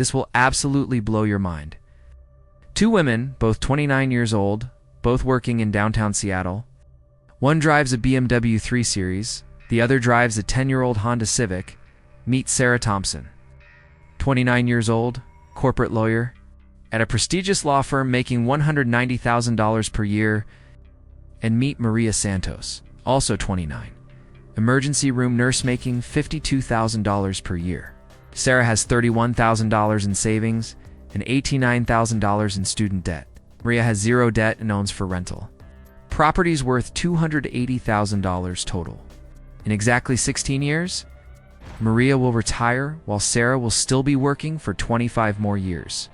This will absolutely blow your mind. Two women, both 29 years old, both working in downtown Seattle. One drives a BMW 3 Series, the other drives a 10-year-old Honda Civic. Meet Sarah Thompson. 29 years old, corporate lawyer, at a prestigious law firm making $190,000 per year. And meet Maria Santos, also 29. Emergency room nurse making $52,000 per year. Sarah has $31,000 in savings and $89,000 in student debt. Maria has zero debt and owns for rental. Property's worth $280,000 total. In exactly 16 years, Maria will retire while Sarah will still be working for 25 more years.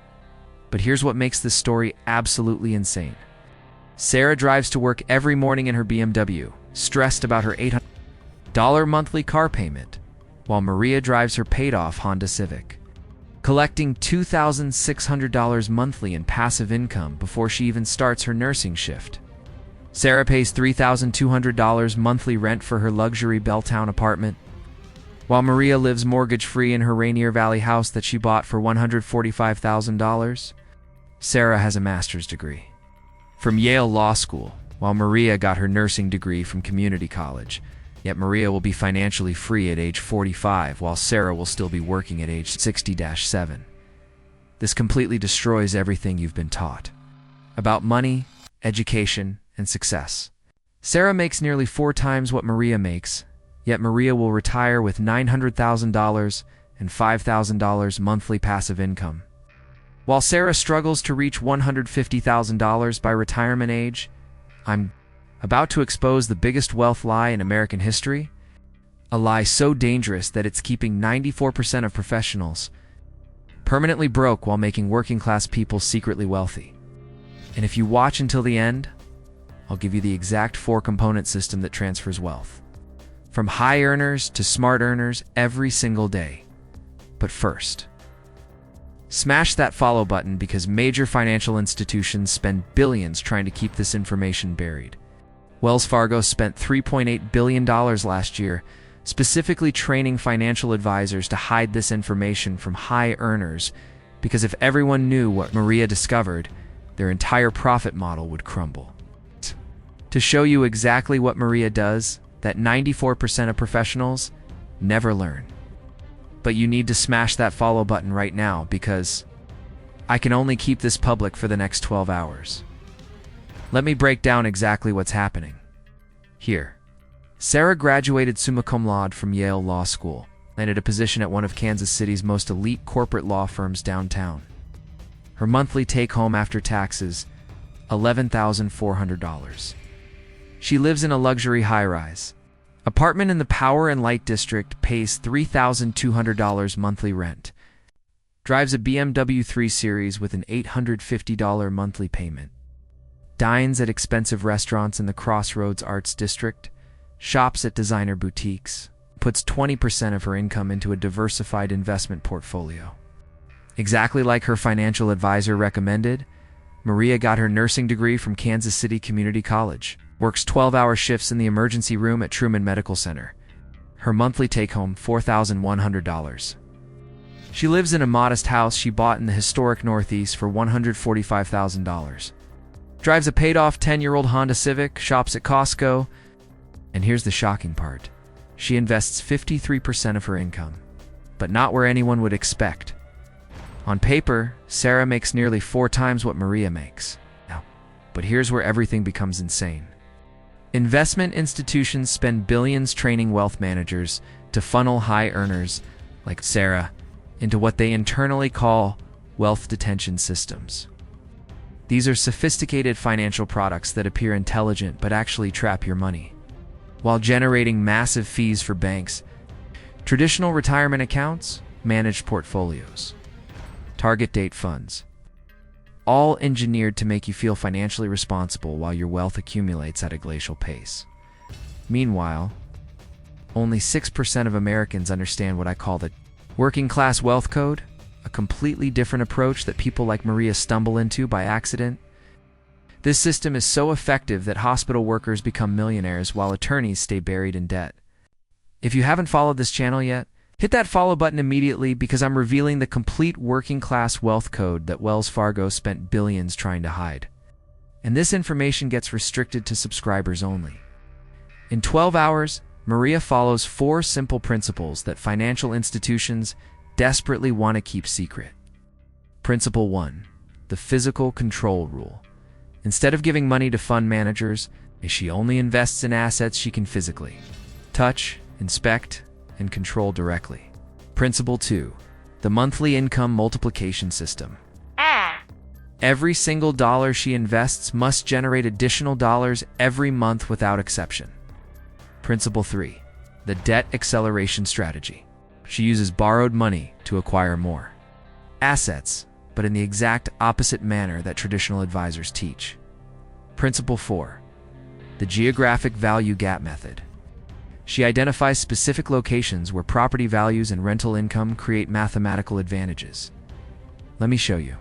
But here's what makes this story absolutely insane. Sarah drives to work every morning in her BMW, stressed about her $800 monthly car payment, while Maria drives her paid-off Honda Civic, collecting $2,600 monthly in passive income before she even starts her nursing shift. Sarah pays $3,200 monthly rent for her luxury Belltown apartment, while Maria lives mortgage-free in her Rainier Valley house that she bought for $145,000. Sarah has a master's degree from Yale Law School, while Maria got her nursing degree from community college. Yet Maria will be financially free at age 45, while Sarah will still be working at age 60-7. This completely destroys everything you've been taught about money, education, and success. Sarah makes nearly 4 times what Maria makes, yet Maria will retire with $900,000 and $5,000 monthly passive income. While Sarah struggles to reach $150,000 by retirement age, I'm about to expose the biggest wealth lie in American history, a lie so dangerous that it's keeping 94% of professionals permanently broke while making working-class people secretly wealthy. And if you watch until the end, I'll give you the exact 4-component system that transfers wealth from high earners to smart earners every single day. But first, smash that follow button because major financial institutions spend billions trying to keep this information buried. Wells Fargo spent $3.8 billion last year specifically training financial advisors to hide this information from high earners, because if everyone knew what Maria discovered, their entire profit model would crumble. To show you exactly what Maria does, that 94% of professionals never learn. But you need to smash that follow button right now, because I can only keep this public for the next 12 hours. Let me break down exactly what's happening. Here, Sarah graduated summa cum laude from Yale Law School, landed a position at one of Kansas City's most elite corporate law firms downtown. Her monthly take-home after taxes, $11,400. She lives in a luxury high-rise apartment in the Power and Light District, pays $3,200 monthly rent, drives a BMW 3 Series with an $850 monthly payment, dines at expensive restaurants in the Crossroads Arts District, shops at designer boutiques, puts 20% of her income into a diversified investment portfolio. Exactly like her financial advisor recommended, Maria got her nursing degree from Kansas City Community College, works 12-hour shifts in the emergency room at Truman Medical Center. Her monthly take-home, $4,100. She lives in a modest house she bought in the historic Northeast for $145,000. Drives a paid-off 10-year-old Honda Civic, shops at Costco, and here's the shocking part. She invests 53% of her income, but not where anyone would expect. On paper, Sarah makes nearly 4 times what Maria makes. But here's where everything becomes insane. Investment institutions spend billions training wealth managers to funnel high earners, like Sarah, into what they internally call wealth detention systems. These are sophisticated financial products that appear intelligent but actually trap your money, while generating massive fees for banks, traditional retirement accounts, managed portfolios, target date funds, all engineered to make you feel financially responsible while your wealth accumulates at a glacial pace. Meanwhile, only 6% of Americans understand what I call the working class wealth code, a completely different approach that people like Maria stumble into by accident. This system is so effective that hospital workers become millionaires while attorneys stay buried in debt. If you haven't followed this channel yet, Hit that follow button immediately because I'm revealing the complete working class wealth code that Wells Fargo spent billions trying to hide. And this information gets restricted to subscribers only. In 12 hours, Maria follows 4 simple principles that financial institutions desperately want to keep secret. Principle 1. The physical control rule. Instead of giving money to fund managers, she only invests in assets she can physically touch, inspect, and control directly. Principle 2. The monthly income multiplication system. Every single dollar she invests must generate additional dollars every month without exception. Principle 3. The debt acceleration strategy. She uses borrowed money to acquire more assets, but in the exact opposite manner that traditional advisors teach. Principle 4. The geographic value gap method. She identifies specific locations where property values and rental income create mathematical advantages. Let me show you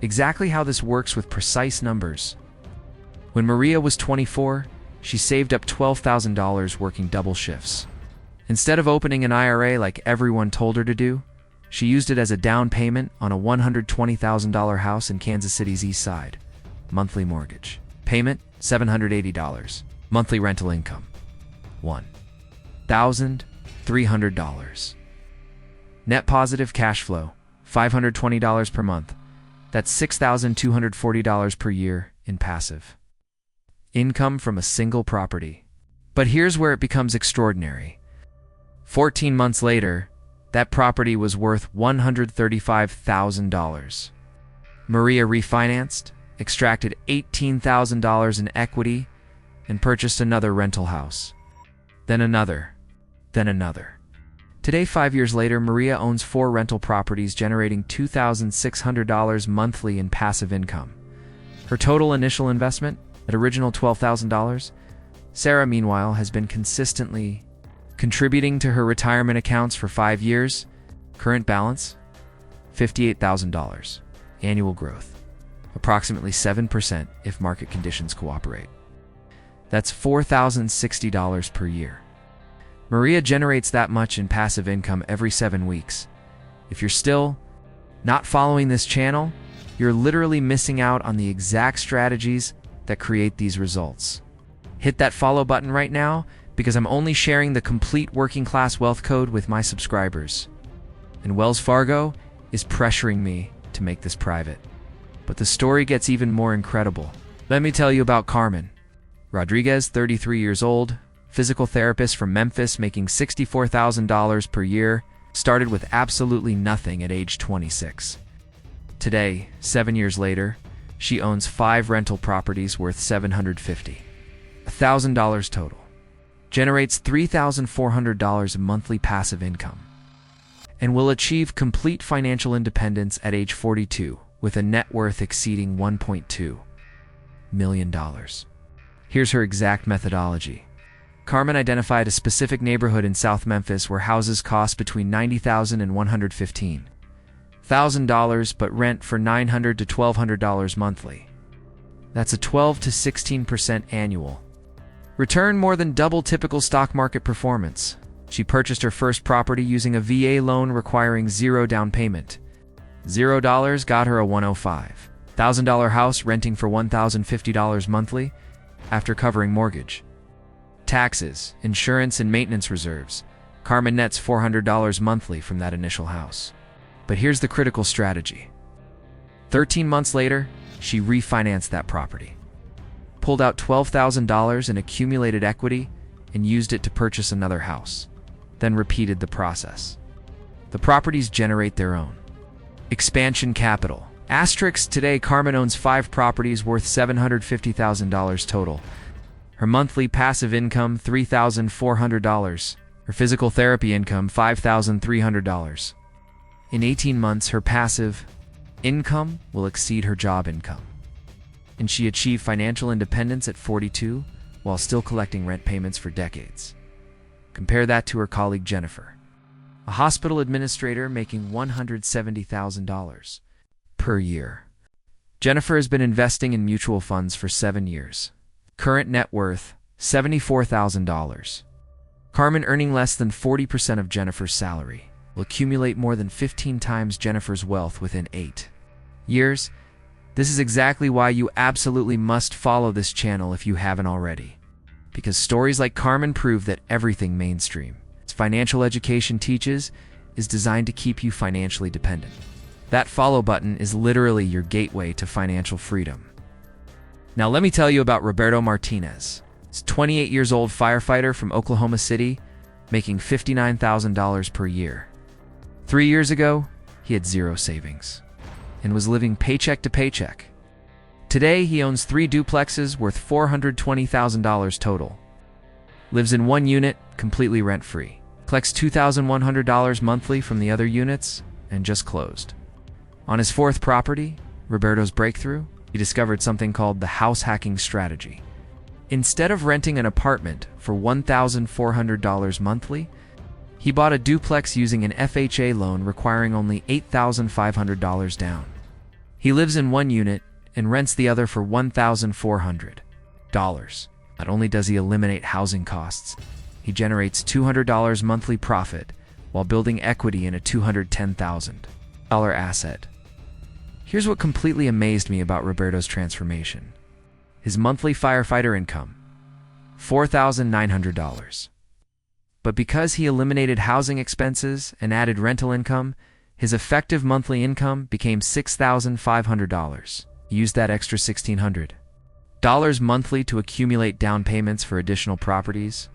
exactly how this works with precise numbers. When Maria was 24, she saved up $12,000 working double shifts. Instead of opening an IRA like everyone told her to do, she used it as a down payment on a $120,000 house in Kansas City's east side. Monthly mortgage. Payment, $780. Monthly rental income, $1,300. Net positive cash flow, $520 per month. That's $6,240 per year in passive income from a single property. But here's where it becomes extraordinary. 14 months later, that property was worth $135,000. Maria refinanced, extracted $18,000 in equity, and purchased another rental house. Then another. Today, 5 years later, Maria owns 4 rental properties generating $2,600 monthly in passive income. Her total initial investment, at original $12,000, Sarah, meanwhile, has been consistently contributing to her retirement accounts for 5 years. Current balance, $58,000. Annual growth, approximately 7% if market conditions cooperate. That's $4,060 per year. Maria generates that much in passive income every 7 weeks. If you're still not following this channel, you're literally missing out on the exact strategies that create these results. Hit that follow button right now because I'm only sharing the complete working class wealth code with my subscribers. And Wells Fargo is pressuring me to make this private. But the story gets even more incredible. Let me tell you about Carmen Rodriguez, 33 years old, physical therapist from Memphis making $64,000 per year, started with absolutely nothing at age 26. Today, 7 years later, she owns 5 rental properties worth $750,000 total. Generates $3,400 in monthly passive income. And will achieve complete financial independence at age 42 with a net worth exceeding $1.2 million. Here's her exact methodology. Carmen identified a specific neighborhood in South Memphis where houses cost between $90,000 and $115,000 but rent for $900 to $1,200 monthly. That's a 12 to 16% annual return, more than double typical stock market performance. She purchased her first property using a VA loan requiring zero down payment. $0 got her a $105,000 house renting for $1,050 monthly after covering mortgage, taxes, insurance, and maintenance reserves. Carmen nets $400 monthly from that initial house. But here's the critical strategy. 13 months later, she refinanced that property, pulled out $12,000 in accumulated equity, and used it to purchase another house, then repeated the process. The properties generate their own expansion capital. Asterisk, today Carmen owns 5 properties worth $750,000 total. Her monthly passive income, $3,400. Her physical therapy income, $5,300. In 18 months, her passive income will exceed her job income. And she achieved financial independence at 42 while still collecting rent payments for decades. Compare that to her colleague Jennifer, a hospital administrator making $170,000 per year. Jennifer has been investing in mutual funds for 7 years. Current net worth, $74,000. Carmen, earning less than 40% of Jennifer's salary, will accumulate more than 15 times Jennifer's wealth within 8 years. This is exactly why you absolutely must follow this channel if you haven't already. Because stories like Carmen prove that everything mainstream financial education teaches is designed to keep you financially dependent. That follow button is literally your gateway to financial freedom. Now let me tell you about Roberto Martinez. He's a 28 years old firefighter from Oklahoma City, making $59,000 per year. 3 years ago, he had zero savings and was living paycheck to paycheck. Today, he owns 3 duplexes worth $420,000 total. Lives in 1 unit, completely rent-free. Collects $2,100 monthly from the other units, and just closed. On his 4th property, Roberto's breakthrough, he discovered something called the house hacking strategy. Instead of renting an apartment for $1,400 monthly, he bought a duplex using an FHA loan requiring only $8,500 down. He lives in 1 unit and rents the other for $1,400. Not only does he eliminate housing costs, he generates $200 monthly profit while building equity in a $210,000 asset. Here's what completely amazed me about Roberto's transformation. His monthly firefighter income, $4,900. But because he eliminated housing expenses and added rental income, his effective monthly income became $6,500. He used that extra $1,600 monthly to accumulate down payments for additional properties.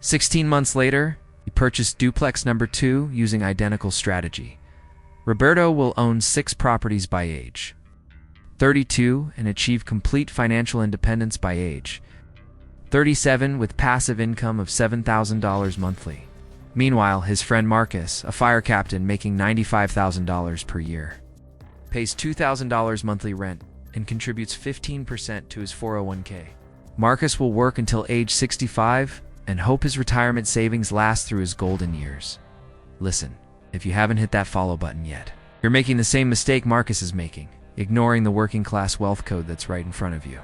16 months later, he purchased duplex number 2 using identical strategy. Roberto will own 6 properties by age 32 and achieve complete financial independence by age 37 with passive income of $7,000 monthly. Meanwhile, his friend Marcus, a fire captain making $95,000 per year, pays $2,000 monthly rent and contributes 15% to his 401k. Marcus will work until age 65 and hope his retirement savings last through his golden years. Listen, if you haven't hit that follow button yet, you're making the same mistake Marcus is making, ignoring the working class wealth code that's right in front of you.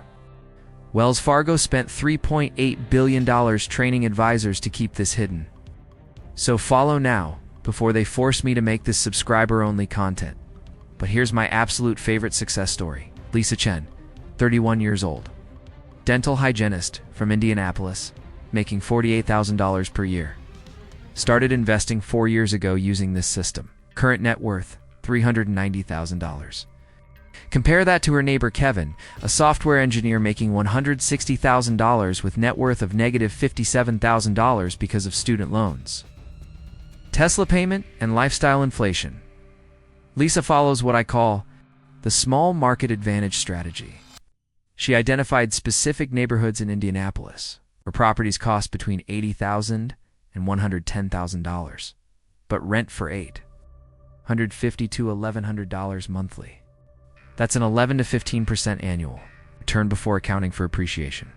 Wells Fargo spent $3.8 billion training advisors to keep this hidden. So follow now, before they force me to make this subscriber-only content. But here's my absolute favorite success story. Lisa Chen, 31 years old. Dental hygienist from Indianapolis, making $48,000 per year. Started investing 4 years ago using this system. Current net worth, $390,000. Compare that to her neighbor Kevin, a software engineer making $160,000 with net worth of negative $57,000 because of student loans, Tesla payment, and lifestyle inflation. Lisa follows what I call the small market advantage strategy. She identified specific neighborhoods in Indianapolis where properties cost between $80,000 and $110,000, but rent for $850 to $1,100 monthly. That's an 11 to 15% annual return before accounting for appreciation.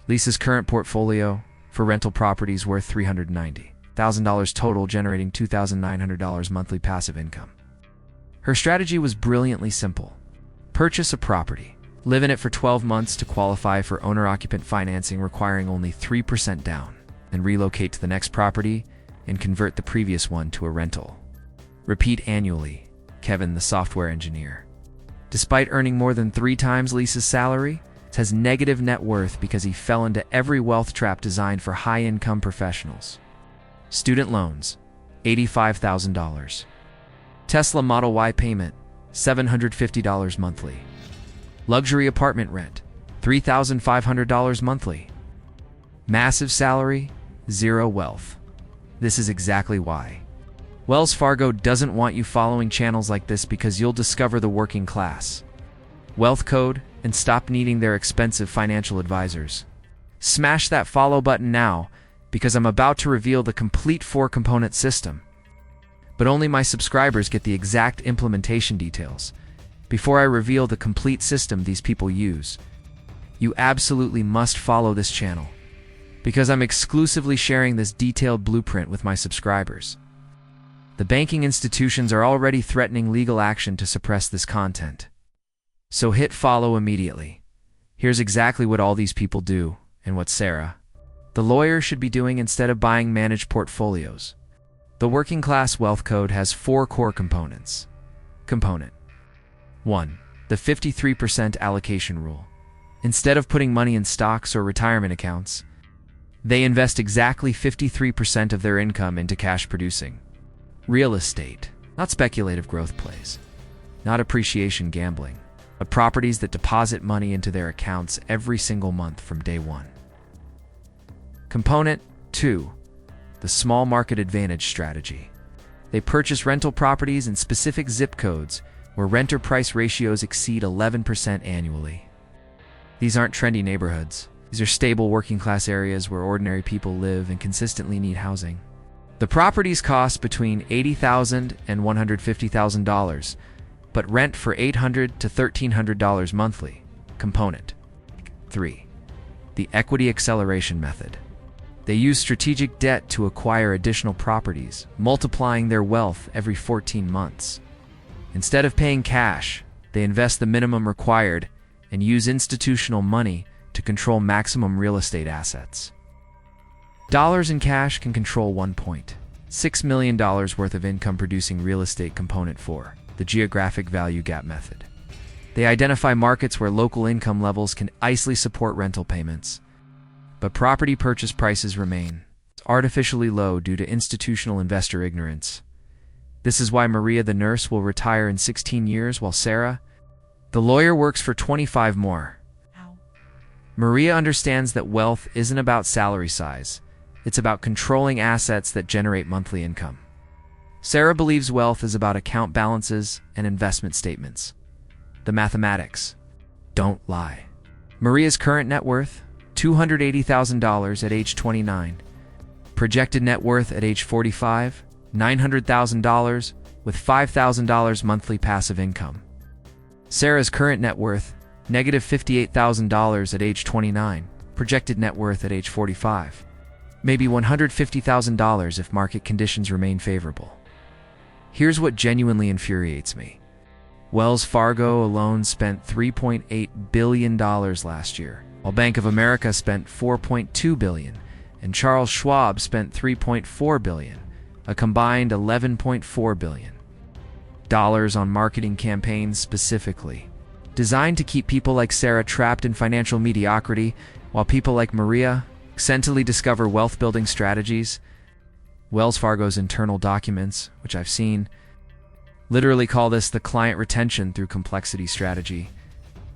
Lisa's current portfolio for rental properties worth $390,000 total, generating $2,900 monthly passive income. Her strategy was brilliantly simple. Purchase a property, live in it for 12 months to qualify for owner-occupant financing requiring only 3% down, and relocate to the next property and convert the previous one to a rental. Repeat annually. Kevin, the software engineer, despite earning more than 3 times Lisa's salary, has negative net worth because he fell into every wealth trap designed for high-income professionals. Student loans, $85,000. Tesla Model Y payment, $750 monthly. Luxury apartment rent, $3,500 monthly. Massive salary, zero wealth. This is exactly why Wells Fargo doesn't want you following channels like this, because you'll discover the working class wealth code and stop needing their expensive financial advisors. Smash that follow button now, because I'm about to reveal the complete 4-component system. But only my subscribers get the exact implementation details. Before I reveal the complete system these people use, you absolutely must follow this channel, because I'm exclusively sharing this detailed blueprint with my subscribers. The banking institutions are already threatening legal action to suppress this content. So hit follow immediately. Here's exactly what all these people do, and what Sarah, the lawyer should be doing instead of buying managed portfolios. The Working Class Wealth Code has 4 core components. Component 1. The 53% allocation rule. Instead of putting money in stocks or retirement accounts, they invest exactly 53% of their income into cash-producing real estate, not speculative growth plays, not appreciation gambling, but properties that deposit money into their accounts every single month from day one. Component 2. The small market advantage strategy. They purchase rental properties in specific zip codes where renter-price ratios exceed 11% annually. These aren't trendy neighborhoods. These are stable working-class areas where ordinary people live and consistently need housing. The properties cost between $80,000 and $150,000, but rent for $800 to $1,300 monthly. Component 3. The equity acceleration method. They use strategic debt to acquire additional properties, multiplying their wealth every 14 months. Instead of paying cash, they invest the minimum required and use institutional money to control maximum real estate assets. Dollars in cash can control $1.6 million worth of income-producing real estate. Component 4. The geographic value gap method. They identify markets where local income levels can easily support rental payments, but property purchase prices remain artificially low due to institutional investor ignorance. This is why Maria the nurse will retire in 16 years while Sarah, the lawyer, works for 25 more. Maria understands that wealth isn't about salary size. It's about controlling assets that generate monthly income. Sarah believes wealth is about account balances and investment statements. The mathematics don't lie. Maria's current net worth, $280,000 at age 29. Projected net worth at age 45, $900,000 with $5,000 monthly passive income. Sarah's current net worth, negative $58,000 at age 29. Projected net worth at age 45. Maybe $150,000 if market conditions remain favorable. Here's what genuinely infuriates me. Wells Fargo alone spent $3.8 billion last year, while Bank of America spent $4.2 billion, and Charles Schwab spent $3.4 billion, a combined $11.4 billion on marketing campaigns specifically designed to keep people like Sarah trapped in financial mediocrity, while people like Maria accidentally discover wealth-building strategies. Wells Fargo's internal documents, which I've seen, literally call this the client retention through complexity strategy.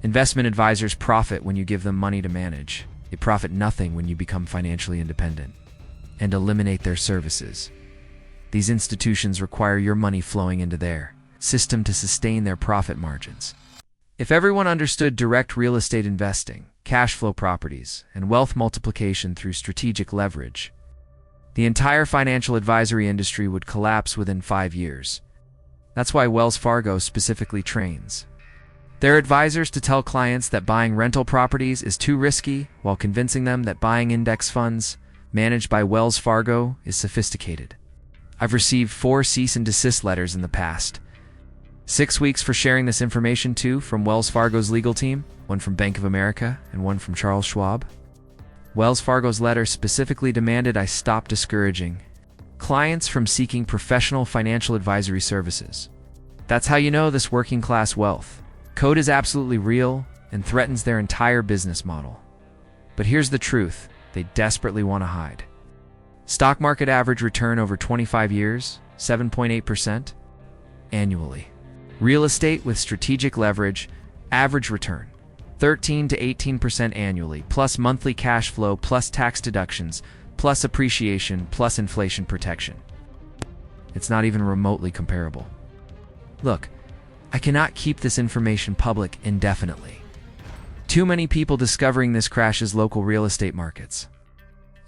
Investment advisors profit when you give them money to manage. They profit nothing when you become financially independent and eliminate their services. These institutions require your money flowing into their system to sustain their profit margins. If everyone understood direct real estate investing, cash flow properties, and wealth multiplication through strategic leverage, the entire financial advisory industry would collapse within 5 years. That's why Wells Fargo specifically trains their advisors to tell clients that buying rental properties is too risky, while convincing them that buying index funds managed by Wells Fargo is sophisticated. I've received 4 cease and desist letters in the past 6 weeks for sharing this information, 2 from Wells Fargo's legal team, 1 from Bank of America, and 1 from Charles Schwab. Wells Fargo's letter specifically demanded I stop discouraging clients from seeking professional financial advisory services. That's how you know this working class wealth code is absolutely real and threatens their entire business model. But here's the truth they desperately want to hide. Stock market average return over 25 years, 7.8% annually. Real estate with strategic leverage, average return, 13 to 18% annually, plus monthly cash flow, plus tax deductions, plus appreciation, plus inflation protection. It's not even remotely comparable. Look, I cannot keep this information public indefinitely. Too many people discovering this crashes local real estate markets,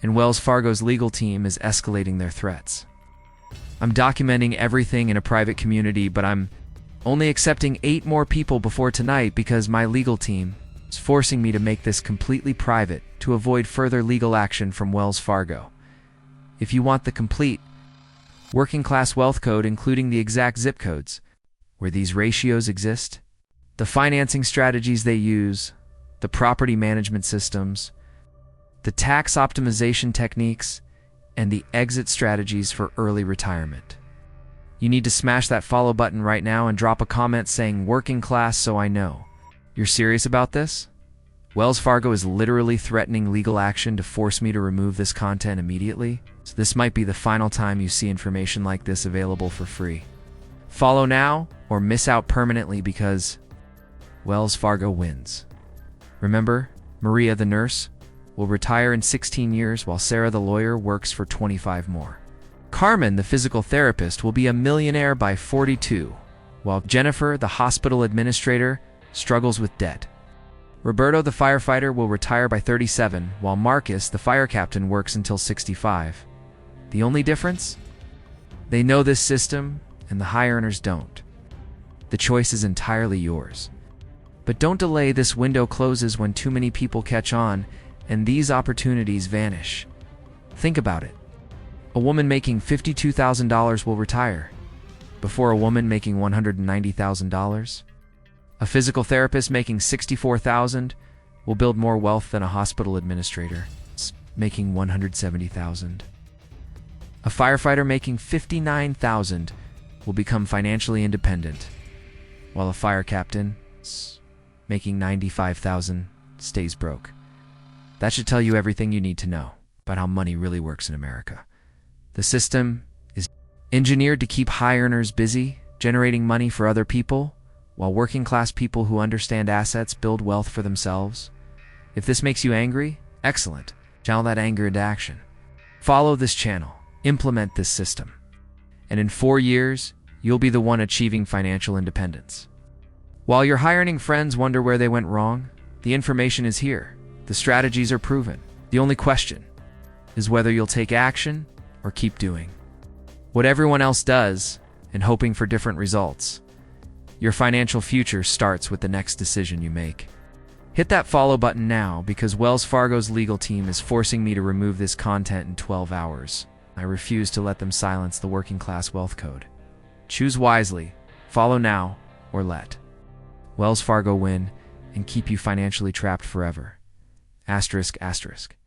and Wells Fargo's legal team is escalating their threats. I'm documenting everything in a private community, but I'm only accepting 8 more people before tonight because my legal team is forcing me to make this completely private to avoid further legal action from Wells Fargo. If you want the complete working class wealth code, including the exact zip codes where these ratios exist, the financing strategies they use, the property management systems, the tax optimization techniques, and the exit strategies for early retirement. You need to smash that follow button right now and drop a comment saying working class so I know. You're serious about this? Wells Fargo is literally threatening legal action to force me to remove this content immediately, so this might be the final time you see information like this available for free. Follow now or miss out permanently because Wells Fargo wins. Remember, Maria the nurse will retire in 16 years while Sarah the lawyer works for 25 more. Carmen, the physical therapist, will be a millionaire by 42, while Jennifer, the hospital administrator, struggles with debt. Roberto, the firefighter, will retire by 37, while Marcus, the fire captain, works until 65. The only difference? They know this system, and the high earners don't. The choice is entirely yours. But don't delay, this window closes when too many people catch on, and these opportunities vanish. Think about it. A woman making $52,000 will retire, before a woman making $190,000. A physical therapist making $64,000 will build more wealth than a hospital administrator, making $170,000. A firefighter making $59,000 will become financially independent, while a fire captain making $95,000 stays broke. That should tell you everything you need to know about how money really works in America. The system is engineered to keep high earners busy, generating money for other people, while working class people who understand assets build wealth for themselves. If this makes you angry, excellent. Channel that anger into action. Follow this channel, implement this system, and in 4 years, you'll be the one achieving financial independence. While your high-earning friends wonder where they went wrong, the information is here. The strategies are proven. The only question is whether you'll take action or keep doing what everyone else does and hoping for different results. Your financial future starts with the next decision you make. Hit that follow button now because Wells Fargo's legal team is forcing me to remove this content in 12 hours. I refuse to let them silence the working class wealth code. Choose wisely, follow now, or let Wells Fargo win and keep you financially trapped forever. ****